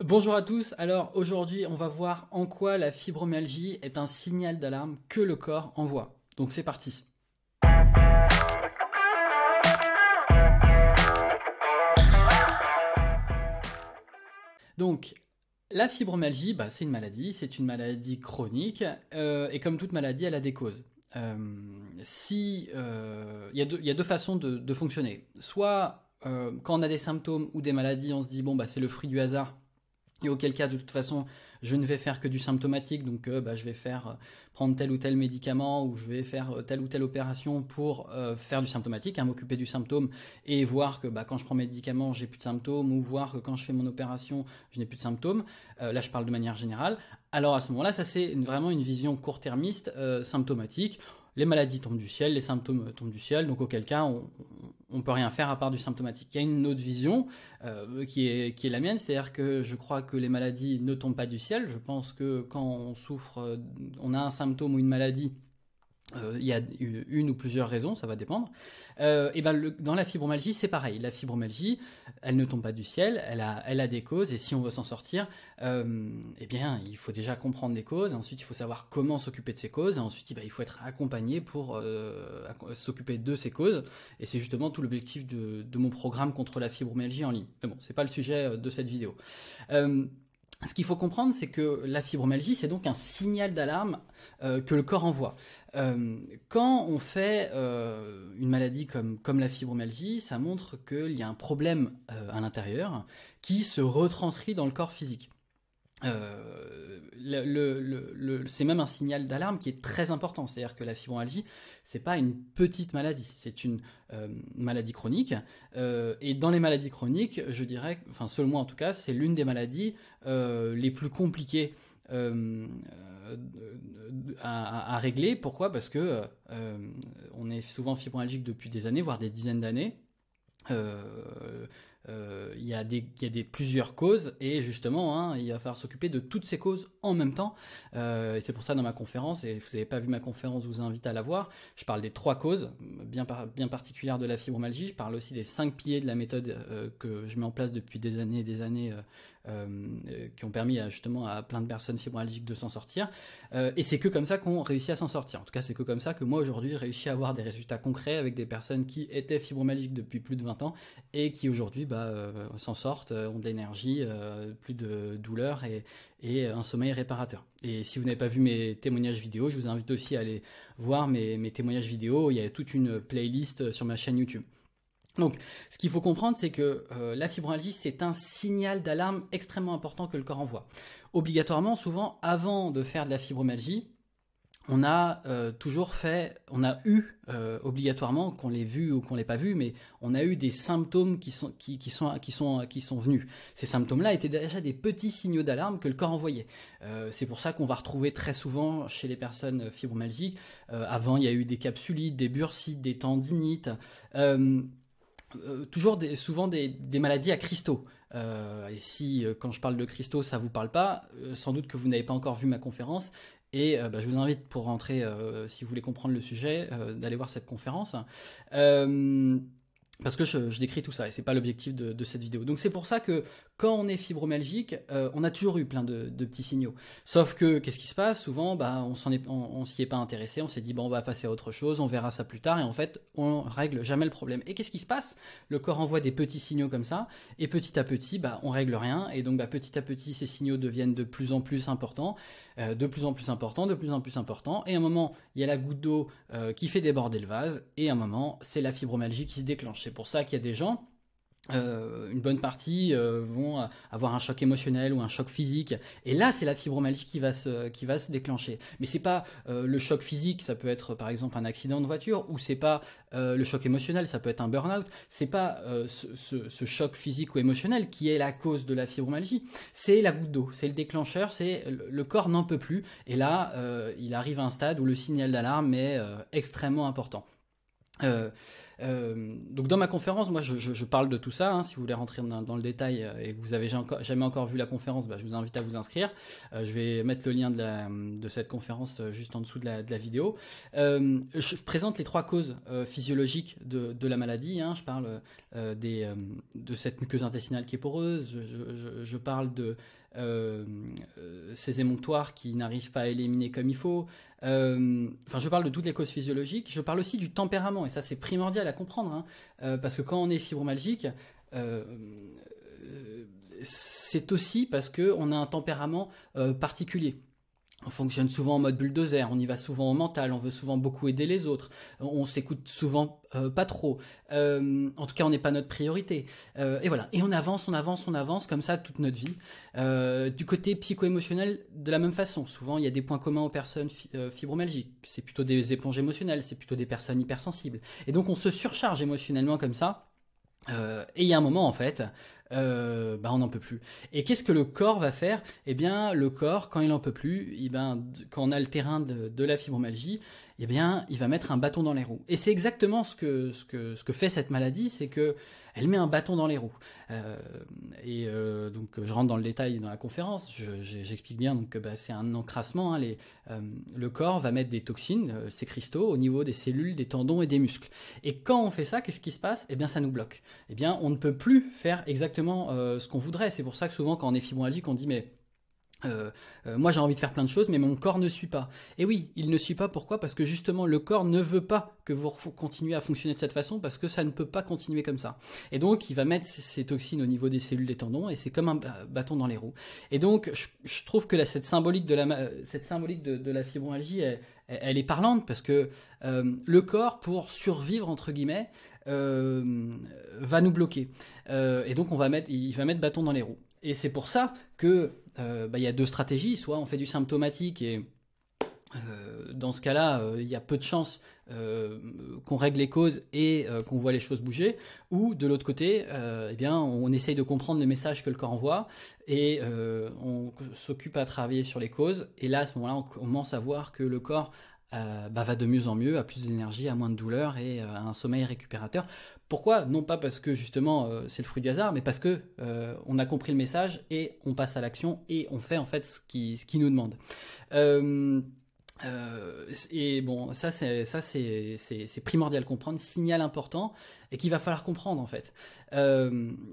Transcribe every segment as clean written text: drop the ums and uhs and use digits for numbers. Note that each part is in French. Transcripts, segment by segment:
Bonjour à tous, alors aujourd'hui on va voir en quoi la fibromyalgie est un signal d'alarme que le corps envoie. Donc c'est parti. Donc la fibromyalgie, c'est une maladie chronique et comme toute maladie elle a des causes. Il y a deux façons de fonctionner. Soit quand on a des symptômes ou des maladies on se dit bon c'est le fruit du hasard. Et auquel cas, de toute façon, je ne vais faire que du symptomatique, donc je vais prendre tel ou tel médicament ou je vais faire telle ou telle opération pour faire du symptomatique, hein, m'occuper du symptôme et voir que quand je prends mes médicaments, j'ai plus de symptômes ou voir que quand je fais mon opération, je n'ai plus de symptômes. Là, je parle de manière générale. Alors à ce moment-là, ça c'est vraiment une vision court-termiste, symptomatique. Les maladies tombent du ciel, les symptômes tombent du ciel, donc auquel cas on ne peut rien faire à part du symptomatique. Il y a une autre vision qui est la mienne, c'est-à-dire que je crois que les maladies ne tombent pas du ciel. Je pense que quand on souffre, on a un symptôme ou une maladie, il y a une ou plusieurs raisons, ça va dépendre. Dans la fibromyalgie, c'est pareil. La fibromyalgie, elle ne tombe pas du ciel, elle a des causes, et si on veut s'en sortir, il faut déjà comprendre les causes, ensuite il faut savoir comment s'occuper de ces causes, et ensuite il faut être accompagné pour s'occuper de ces causes, et c'est justement tout l'objectif de mon programme contre la fibromyalgie en ligne. Mais bon, c'est pas le sujet de cette vidéo. Ce qu'il faut comprendre, c'est que la fibromyalgie, c'est donc un signal d'alarme que le corps envoie. Quand on fait une maladie comme la fibromyalgie, ça montre qu'il y a un problème à l'intérieur qui se retranscrit dans le corps physique. C'est même un signal d'alarme qui est très important. C'est-à-dire que la fibromyalgie, c'est pas une petite maladie, c'est une maladie chronique. Et dans les maladies chroniques, je dirais, enfin selon moi en tout cas, c'est l'une des maladies les plus compliquées à régler. Pourquoi? Parce que on est souvent fibromyalgique depuis des années, voire des dizaines d'années. Il y a plusieurs causes et justement il va falloir s'occuper de toutes ces causes en même temps. Et c'est pour ça dans ma conférence, et vous n'avez pas vu ma conférence, je vous invite à la voir, je parle des 3 causes bien particulières de la fibromyalgie. Je parle aussi des 5 piliers de la méthode que je mets en place depuis des années et des années, qui ont permis justement à plein de personnes fibromyalgiques de s'en sortir. Et c'est que comme ça qu'on réussit à s'en sortir. En tout cas, c'est que comme ça que moi aujourd'hui j'ai réussi à avoir des résultats concrets avec des personnes qui étaient fibromyalgiques depuis plus de 20 ans et qui aujourd'hui s'en sortent, ont de l'énergie, plus de douleur et un sommeil réparateur. Et si vous n'avez pas vu mes témoignages vidéo, je vous invite aussi à aller voir mes témoignages vidéo. Il y a toute une playlist sur ma chaîne YouTube. Donc, ce qu'il faut comprendre, c'est que la fibromyalgie, c'est un signal d'alarme extrêmement important que le corps envoie. Obligatoirement, souvent, avant de faire de la fibromyalgie, on a obligatoirement, qu'on l'ait vu ou qu'on l'ait pas vu, mais on a eu des symptômes qui sont venus. Ces symptômes-là étaient déjà des petits signaux d'alarme que le corps envoyait. C'est pour ça qu'on va retrouver très souvent chez les personnes fibromyalgiques. Avant, il y a eu des capsulites, des bursites, des tendinites. Souvent des maladies à cristaux. Et si, quand je parle de cristaux, ça ne vous parle pas, sans doute que vous n'avez pas encore vu ma conférence. Et je vous invite pour rentrer, si vous voulez comprendre le sujet, d'aller voir cette conférence. Parce que je décris tout ça et c'est pas l'objectif de cette vidéo. Donc c'est pour ça que quand on est fibromyalgique, on a toujours eu plein de petits signaux. Sauf que qu'est-ce qui se passe? Souvent, on s'y est pas intéressé, on s'est dit on va passer à autre chose, on verra ça plus tard et en fait on règle jamais le problème. Et qu'est-ce qui se passe? Le corps envoie des petits signaux comme ça et petit à petit on règle rien et donc petit à petit ces signaux deviennent de plus en plus importants, de plus en plus importants, de plus en plus importants et à un moment il y a la goutte d'eau qui fait déborder le vase et à un moment c'est la fibromyalgie qui se déclenche. C'est pour ça qu'il y a des gens, une bonne partie vont avoir un choc émotionnel ou un choc physique et là c'est la fibromyalgie qui va se déclencher. Mais c'est pas le choc physique, ça peut être par exemple un accident de voiture, ou c'est pas le choc émotionnel, ça peut être un burn-out. C'est pas ce choc physique ou émotionnel qui est la cause de la fibromyalgie, c'est la goutte d'eau, c'est le déclencheur, c'est le corps n'en peut plus et là il arrive à un stade où le signal d'alarme est extrêmement important. Donc dans ma conférence, moi je parle de tout ça, hein. Si vous voulez rentrer dans le détail et que vous avez jamais encore vu la conférence, bah, je vous invite à vous inscrire. Je vais mettre le lien de cette conférence juste en dessous de la vidéo. Je présente les 3 causes physiologiques de la maladie, hein. Je parle de cette muqueuse intestinale qui est poreuse, je parle de ces émonctoires qui n'arrivent pas à éliminer comme il faut. Enfin, je parle de toutes les causes physiologiques. Je parle aussi du tempérament, et ça c'est primordial à comprendre, hein, parce que quand on est fibromyalgique, c'est aussi parce qu'on a un tempérament particulier. On fonctionne souvent en mode bulldozer, on y va souvent au mental, on veut souvent beaucoup aider les autres, on s'écoute souvent pas trop, en tout cas on n'est pas notre priorité, et voilà, et on avance comme ça toute notre vie. Du côté psycho-émotionnel, de la même façon, souvent il y a des points communs aux personnes fibromyalgiques, c'est plutôt des éponges émotionnelles, c'est plutôt des personnes hypersensibles, et donc on se surcharge émotionnellement comme ça, et il y a un moment en fait, bah on n'en peut plus. Et qu'est-ce que le corps va faire? Eh bien, le corps, quand il n'en peut plus, quand on a le terrain de la fibromyalgie, eh bien, il va mettre un bâton dans les roues. Et c'est exactement ce que fait cette maladie, c'est que elle met un bâton dans les roues. Donc, je rentre dans le détail dans la conférence, j'explique bien, donc bah, c'est un encrassement, hein, le corps va mettre des toxines, ces cristaux, au niveau des cellules, des tendons et des muscles. Et quand on fait ça, qu'est-ce qui se passe? Eh bien, ça nous bloque. Eh bien, on ne peut plus faire exactement ce qu'on voudrait. C'est pour ça que souvent, quand on est fibromyalgique, on dit mais moi j'ai envie de faire plein de choses mais mon corps ne suit pas. Et oui, il ne suit pas, pourquoi? Parce que justement le corps ne veut pas que vous continuez à fonctionner de cette façon, parce que ça ne peut pas continuer comme ça. Et donc il va mettre ces toxines au niveau des cellules des tendons, et c'est comme un bâton dans les roues. Et donc je trouve que cette symbolique de la fibromyalgie, elle est parlante, parce que le corps, pour survivre entre guillemets, va nous bloquer, et donc il va mettre bâton dans les roues. Et c'est pour ça que y a 2 stratégies. Soit on fait du symptomatique, et dans ce cas-là, il y a peu de chances qu'on règle les causes et qu'on voit les choses bouger. Ou de l'autre côté, eh bien, on essaye de comprendre les messages que le corps envoie, et on s'occupe à travailler sur les causes. Et là, à ce moment-là, on commence à voir que le corps va de mieux en mieux, a plus d'énergie, a moins de douleur et a un sommeil récupérateur. Pourquoi? Non pas parce que justement c'est le fruit du hasard, mais parce que on a compris le message et on passe à l'action et on fait en fait ce qu'il nous demande. Et bon, ça c'est primordial de comprendre, signal important, et qu'il va falloir comprendre en fait.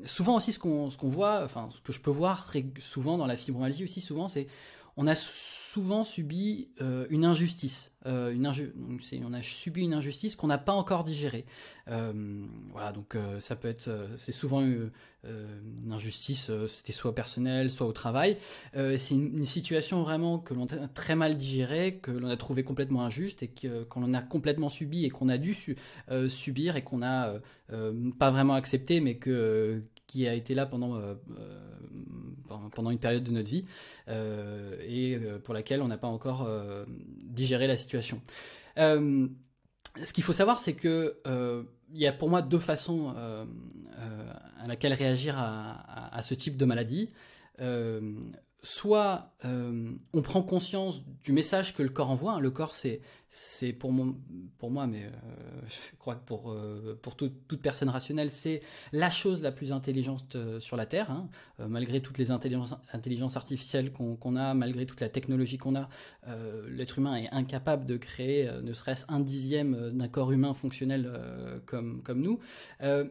Souvent aussi ce qu'on voit, enfin ce que je peux voir très souvent dans la fibromyalgie aussi souvent, c'est on a souvent subi une injustice. On a subi une injustice qu'on n'a pas encore digérée. Voilà, donc ça peut être, c'est souvent une injustice, c'était soit personnelle, soit au travail. C'est une situation vraiment que l'on a très mal digérée, que l'on a trouvé complètement injuste, et qu'on en a complètement subi et qu'on a dû subir, et qu'on n'a pas vraiment accepté, mais qui a été là pendant une période de notre vie, et pour laquelle on n'a pas encore digéré la situation. Ce qu'il faut savoir, c'est que il y a pour moi 2 façons à laquelle réagir à ce type de maladie. Soit on prend conscience du message que le corps envoie, hein. Le corps, c'est pour moi, mais je crois que pour toute personne rationnelle, c'est la chose la plus intelligente sur la Terre, hein. Malgré toutes les intelligences artificielles qu'on a, malgré toute la technologie qu'on a, l'être humain est incapable de créer ne serait-ce un dixième d'un corps humain fonctionnel comme nous.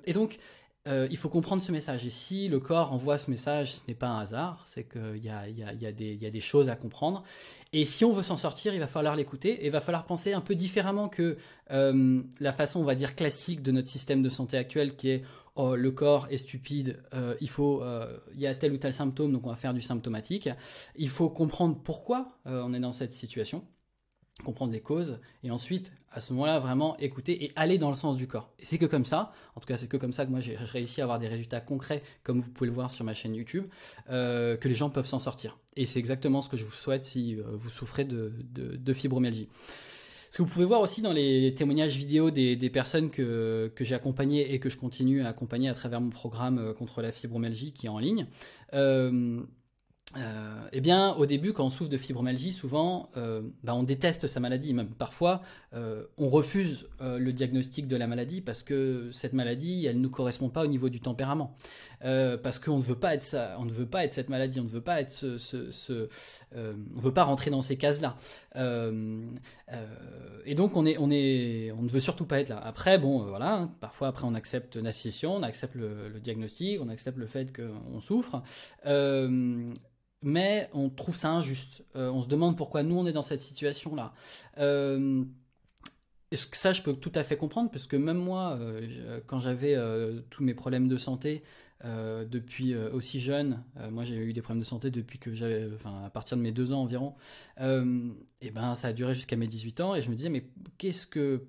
Et donc, il faut comprendre ce message, et si le corps envoie ce message, ce n'est pas un hasard, c'est qu'il y a des choses à comprendre, et si on veut s'en sortir, il va falloir l'écouter, et il va falloir penser un peu différemment que la façon, on va dire, classique de notre système de santé actuel, qui est « oh, le corps est stupide, il y a tel ou tel symptôme, donc on va faire du symptomatique ». Il faut comprendre pourquoi on est dans cette situation, comprendre les causes, et ensuite, à ce moment-là, vraiment écouter et aller dans le sens du corps. Et c'est que comme ça, en tout cas c'est que comme ça que moi j'ai réussi à avoir des résultats concrets, comme vous pouvez le voir sur ma chaîne YouTube, que les gens peuvent s'en sortir. Et c'est exactement ce que je vous souhaite si vous souffrez de fibromyalgie. Ce que vous pouvez voir aussi dans les témoignages vidéo des personnes que j'ai accompagnées et que je continue à accompagner à travers mon programme contre la fibromyalgie qui est en ligne, Eh bien, au début, quand on souffre de fibromyalgie, souvent, on déteste sa maladie. Même parfois, on refuse le diagnostic de la maladie parce que cette maladie, elle ne nous correspond pas au niveau du tempérament. Parce qu'on ne veut pas être ça, on ne veut pas être cette maladie, on ne veut pas être on veut pas rentrer dans ces cases-là. Et donc, on ne veut surtout pas être là. Après, bon, voilà, hein, parfois, après, on accepte la situation, on accepte le diagnostic, on accepte le fait qu'on souffre. Mais on trouve ça injuste. On se demande pourquoi nous on est dans cette situation-là. Ça, je peux tout à fait comprendre, parce que même moi, quand j'avais tous mes problèmes de santé depuis aussi jeune, moi j'ai eu des problèmes de santé depuis que j'avais, enfin à partir de mes 2 ans environ, et ben ça a duré jusqu'à mes 18 ans, et je me disais mais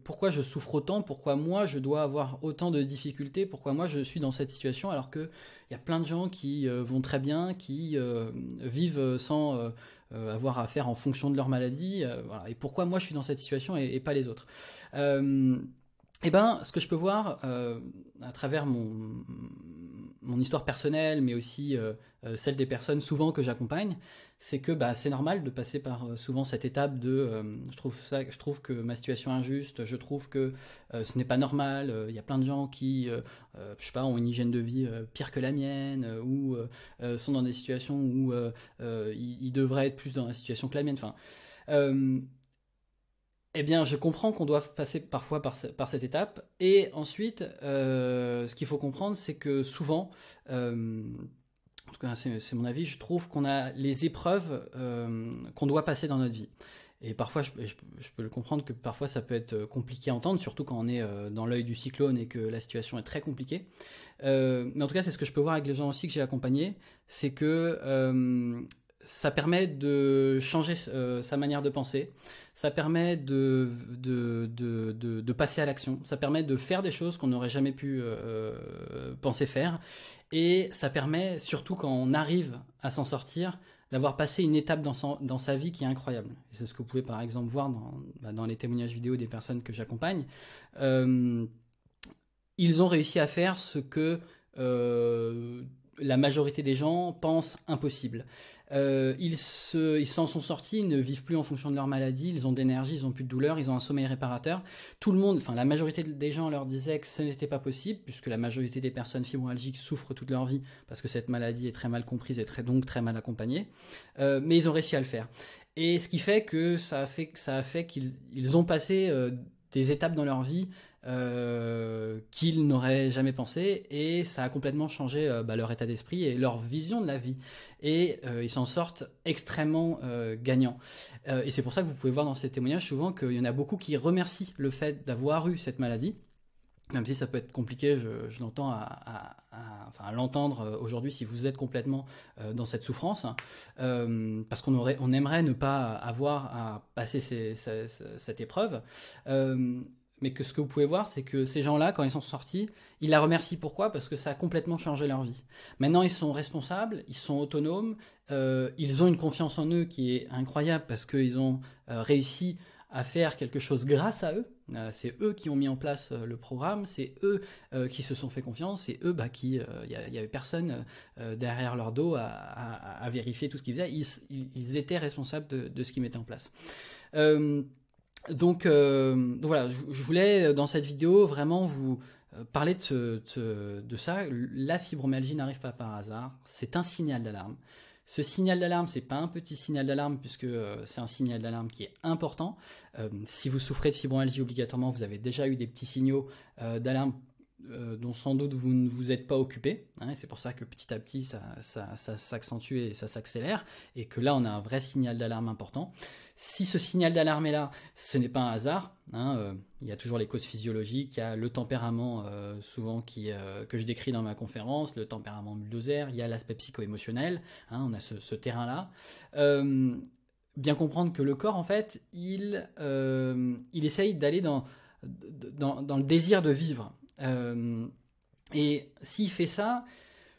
pourquoi je souffre autant, pourquoi moi je dois avoir autant de difficultés, pourquoi moi je suis dans cette situation alors que il y a plein de gens qui vont très bien, qui vivent sans avoir à faire en fonction de leur maladie, voilà. Et pourquoi moi je suis dans cette situation et pas les autres. Eh ben, ce que je peux voir à travers mon histoire personnelle, mais aussi celle des personnes souvent que j'accompagne, c'est que c'est normal de passer par souvent cette étape de je trouve que ma situation est injuste, je trouve que ce n'est pas normal, il y a plein de gens qui je sais pas, ont une hygiène de vie pire que la mienne, ou sont dans des situations où ils devraient être plus dans la situation que la mienne. Enfin, eh bien, je comprends qu'on doive passer parfois par cette étape. Et ensuite, ce qu'il faut comprendre, c'est que souvent, en tout cas c'est mon avis, je trouve qu'on a les épreuves qu'on doit passer dans notre vie. Et parfois, je peux le comprendre que parfois ça peut être compliqué à entendre, surtout quand on est dans l'œil du cyclone et que la situation est très compliquée. Mais en tout cas, c'est ce que je peux voir avec les gens aussi que j'ai accompagnés, c'est que ça permet de changer sa manière de penser, ça permet de passer à l'action, ça permet de faire des choses qu'on n'aurait jamais pu penser faire, et ça permet, surtout quand on arrive à s'en sortir, d'avoir passé une étape dans sa vie qui est incroyable. Et c'est ce que vous pouvez par exemple voir dans les témoignages vidéo des personnes que j'accompagne. Ils ont réussi à faire ce que la majorité des gens pensent impossible. Ils s'en sont sortis, ils ne vivent plus en fonction de leur maladie, ils ont d'énergie, ils n'ont plus de douleur, ils ont un sommeil réparateur. Tout le monde, enfin la majorité des gens leur disaient que ce n'était pas possible, puisque la majorité des personnes fibromyalgiques souffrent toute leur vie, parce que cette maladie est très mal comprise et donc très mal accompagnée. Mais ils ont réussi à le faire. Et ce qui fait que ça a fait qu'ils ont passé des étapes dans leur vie qu'ils n'auraient jamais pensé, et ça a complètement changé leur état d'esprit et leur vision de la vie, et ils s'en sortent extrêmement gagnants, et c'est pour ça que vous pouvez voir dans ces témoignages souvent qu'il y en a beaucoup qui remercient le fait d'avoir eu cette maladie, même si ça peut être compliqué, je l'entends à l'entendre aujourd'hui si vous êtes complètement dans cette souffrance, parce qu'on aimerait ne pas avoir à passer cette épreuve, mais que ce que vous pouvez voir, c'est que ces gens-là, quand ils sont sortis, ils la remercient. Pourquoi ? Parce que ça a complètement changé leur vie. Maintenant, ils sont responsables, ils sont autonomes, ils ont une confiance en eux qui est incroyable, parce qu'ils ont réussi à faire quelque chose grâce à eux. C'est eux qui ont mis en place le programme, c'est eux qui se sont fait confiance, c'est eux qui... Il y avait personne derrière leur dos à vérifier tout ce qu'ils faisaient. Ils étaient responsables de ce qu'ils mettaient en place. Donc voilà, je voulais dans cette vidéo vraiment vous parler de ça. La fibromyalgie n'arrive pas par hasard, c'est un signal d'alarme. Ce signal d'alarme, c'est pas un petit signal d'alarme, puisque c'est un signal d'alarme qui est important. Si vous souffrez de fibromyalgie, obligatoirement, vous avez déjà eu des petits signaux d'alarme dont sans doute vous ne vous êtes pas occupé, hein, c'est pour ça que petit à petit ça s'accentue et ça s'accélère, et que là on a un vrai signal d'alarme important. Si ce signal d'alarme est là, ce n'est pas un hasard, hein, il y a toujours les causes physiologiques, il y a le tempérament souvent que je décris dans ma conférence, le tempérament bulldozer, il y a l'aspect psycho-émotionnel, hein, on a ce terrain-là. Bien comprendre que le corps, en fait, il essaye d'aller dans le désir de vivre. Et s'il fait ça,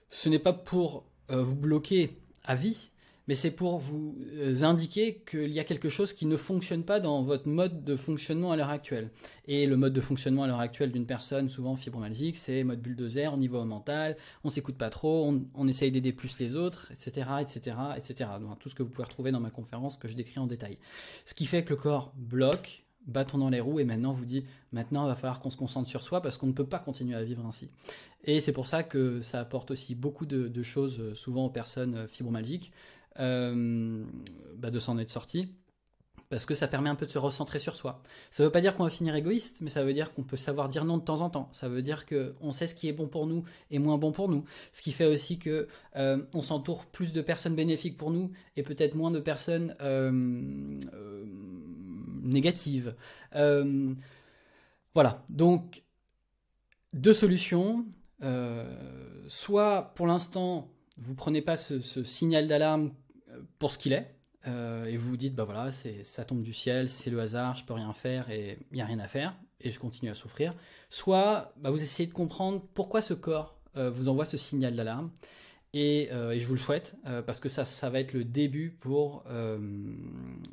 ce n'est pas pour vous bloquer à vie, mais c'est pour vous indiquer qu'il y a quelque chose qui ne fonctionne pas dans votre mode de fonctionnement à l'heure actuelle. Et le mode de fonctionnement à l'heure actuelle d'une personne, souvent fibromyalgique, c'est mode bulldozer au niveau mental, on s'écoute pas trop, on essaye d'aider plus les autres, etc., etc., etc. Donc, tout ce que vous pouvez retrouver dans ma conférence que je décris en détail. Ce qui fait que le corps bloque, bâton dans les roues, et maintenant vous dit, maintenant il va falloir qu'on se concentre sur soi parce qu'on ne peut pas continuer à vivre ainsi. Et c'est pour ça que ça apporte aussi beaucoup de choses, souvent aux personnes fibromyalgiques, de s'en être sorti, parce que ça permet un peu de se recentrer sur soi. Ça ne veut pas dire qu'on va finir égoïste, mais ça veut dire qu'on peut savoir dire non de temps en temps. Ça veut dire qu'on sait ce qui est bon pour nous et moins bon pour nous. Ce qui fait aussi que on s'entoure plus de personnes bénéfiques pour nous et peut-être moins de personnes négatives. Voilà, donc deux solutions. Soit pour l'instant, vous prenez pas ce signal d'alarme pour ce qu'il est, et vous vous dites, bah voilà, ça tombe du ciel, c'est le hasard, je peux rien faire et il n'y a rien à faire, et je continue à souffrir. Soit vous essayez de comprendre pourquoi ce corps vous envoie ce signal d'alarme, et je vous le souhaite, parce que ça va être le début pour une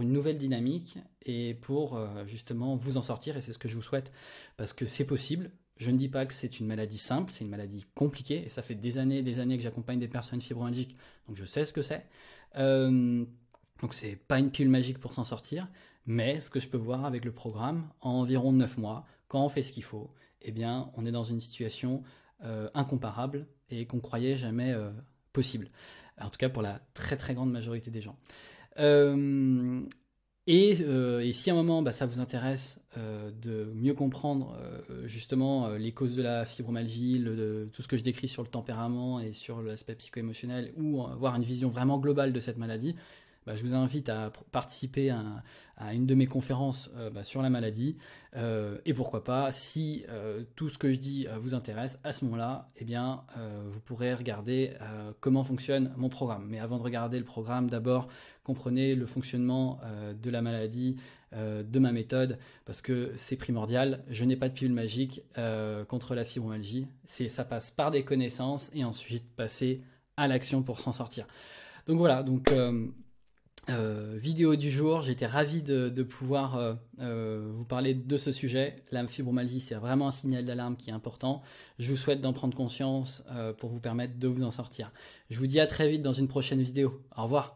nouvelle dynamique, et pour justement vous en sortir, et c'est ce que je vous souhaite, parce que c'est possible. Je ne dis pas que c'est une maladie simple, c'est une maladie compliquée, et ça fait des années que j'accompagne des personnes fibromyalgiques, donc je sais ce que c'est. Donc c'est pas une pilule magique pour s'en sortir, mais ce que je peux voir avec le programme, en environ 9 mois, quand on fait ce qu'il faut, eh bien on est dans une situation incomparable et qu'on croyait jamais possible. En tout cas pour la très très grande majorité des gens. Et si à un moment ça vous intéresse de mieux comprendre justement les causes de la fibromyalgie, tout ce que je décris sur le tempérament et sur l'aspect psycho-émotionnel, ou avoir une vision vraiment globale de cette maladie, je vous invite à participer à une de mes conférences sur la maladie, et pourquoi pas, si tout ce que je dis vous intéresse, à ce moment-là, eh bien, vous pourrez regarder comment fonctionne mon programme. Mais avant de regarder le programme, d'abord, comprenez le fonctionnement de la maladie, de ma méthode, parce que c'est primordial. Je n'ai pas de pilule magique contre la fibromyalgie. Ça passe par des connaissances et ensuite passer à l'action pour s'en sortir. Donc voilà, vidéo du jour, j'étais ravi de pouvoir vous parler de ce sujet. La fibromyalgie, c'est vraiment un signal d'alarme qui est important. Je vous souhaite d'en prendre conscience pour vous permettre de vous en sortir. Je vous dis à très vite dans une prochaine vidéo. Au revoir.